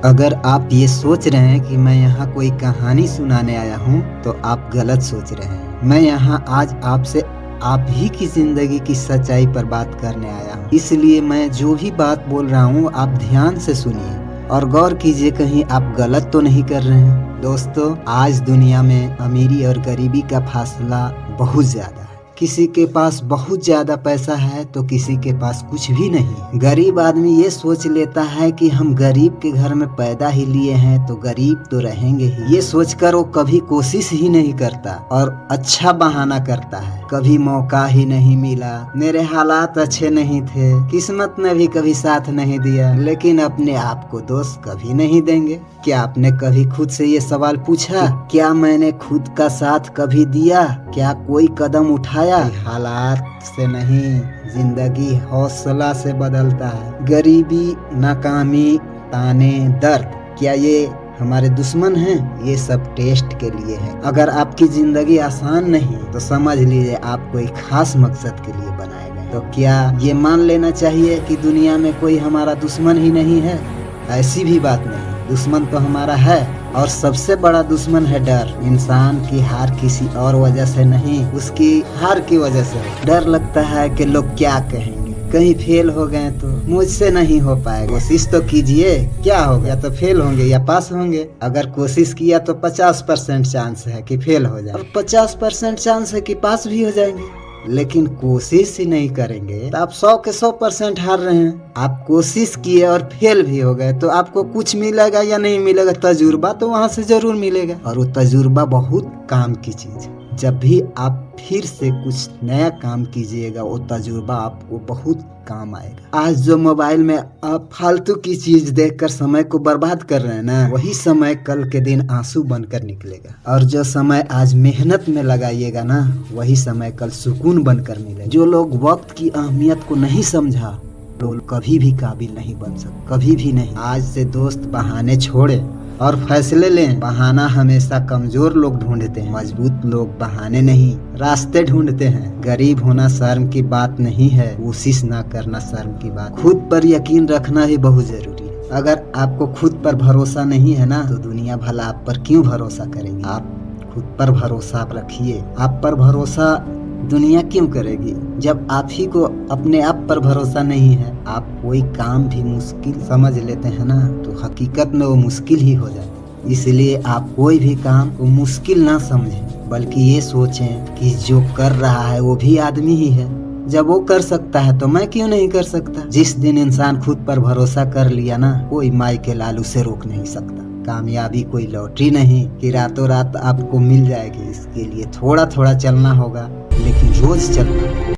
अगर आप ये सोच रहे हैं कि मैं यहाँ कोई कहानी सुनाने आया हूँ तो आप गलत सोच रहे हैं। मैं यहाँ आज आपसे आप ही की जिंदगी की सच्चाई पर बात करने आया हूँ। इसलिए मैं जो भी बात बोल रहा हूँ आप ध्यान से सुनिए और गौर कीजिए कहीं आप गलत तो नहीं कर रहे हैं। दोस्तों, आज दुनिया में अमीरी और गरीबी का फासला बहुत ज्यादा है। किसी के पास बहुत ज्यादा पैसा है तो किसी के पास कुछ भी नहीं। गरीब आदमी ये सोच लेता है कि हम गरीब के घर में पैदा ही लिए हैं तो गरीब तो रहेंगे ही। ये सोचकर वो कभी कोशिश ही नहीं करता और अच्छा बहाना करता है। कभी मौका ही नहीं मिला, मेरे हालात अच्छे नहीं थे, किस्मत ने भी कभी साथ नहीं दिया। लेकिन अपने आप को दोष कभी नहीं देंगे। क्या आपने कभी खुद से ये सवाल पूछा, क्या मैंने खुद का साथ कभी दिया? क्या कोई कदम उठाया? हालात से नहीं, जिंदगी हौसला से बदलता है। गरीबी, नाकामी, ताने, दर्द, क्या ये हमारे दुश्मन हैं? ये सब टेस्ट के लिए है। अगर आपकी जिंदगी आसान नहीं तो समझ लीजिए आप कोई खास मकसद के लिए बनाए गए। तो क्या ये मान लेना चाहिए कि दुनिया में कोई हमारा दुश्मन ही नहीं है? ऐसी भी बात नहीं, दुश्मन तो हमारा है और सबसे बड़ा दुश्मन है डर। इंसान की हार किसी और वजह से नहीं, उसकी हार की वजह से। डर लगता है कि लोग क्या कहेंगे, कहीं फेल हो गए तो मुझसे नहीं हो पाएगा। कोशिश तो कीजिए, क्या होगा, या तो फेल होंगे या पास होंगे। अगर कोशिश किया तो 50% चांस है कि फेल हो जाए और 50% चांस है कि पास भी हो जाएंगे। लेकिन कोशिश ही नहीं करेंगे तो आप 100 के 100% हार रहे हैं। आप कोशिश किए और फेल भी हो गए तो आपको कुछ मिलेगा या नहीं मिलेगा? तजुर्बा तो वहां से जरूर मिलेगा और वो तजुर्बा बहुत काम की चीज है। जब भी आप फिर से कुछ नया काम कीजिएगा वो तजुर्बा आपको बहुत काम आएगा। आज जो मोबाइल में आप फालतू की चीज देखकर समय को बर्बाद कर रहे हैं ना, वही समय कल के दिन आंसू बनकर निकलेगा। और जो समय आज मेहनत में लगाइएगा ना, वही समय कल सुकून बनकर मिलेगा। जो लोग वक्त की अहमियत को नहीं समझा लोग कभी भी काबिल नहीं बन सकते, कभी भी नहीं। आज से दोस्त बहाने छोड़े और फैसले लें। बहाना हमेशा कमजोर लोग ढूंढते हैं, मजबूत लोग बहाने नहीं रास्ते ढूंढते हैं। गरीब होना शर्म की बात नहीं है, कोशिश ना करना शर्म की बात। खुद पर यकीन रखना ही बहुत जरूरी है। अगर आपको खुद पर भरोसा नहीं है ना तो दुनिया भला आप पर क्यों भरोसा करेगी? आप खुद पर भरोसा रखिए। आप पर भरोसा दुनिया क्यों करेगी? जब आप ही को अपने आप पर भरोसा नहीं है, आप कोई काम भी मुश्किल समझ लेते हैं ना तो हकीकत में वो मुश्किल ही हो जाता है। इसलिए आप कोई भी काम को मुश्किल ना समझें, बल्कि ये सोचें कि जो कर रहा है वो भी आदमी ही है। जब वो कर सकता है तो मैं क्यों नहीं कर सकता? जिस दिन इंसान खुद पर भरोसा कर लिया ना, कोई माई के लाल उसे रोक नहीं सकता। कामयाबी कोई लॉटरी नहीं कि रातों रात आपको मिल जाएगी। इसके लिए थोड़ा थोड़ा चलना होगा, लेकिन रोज चलना।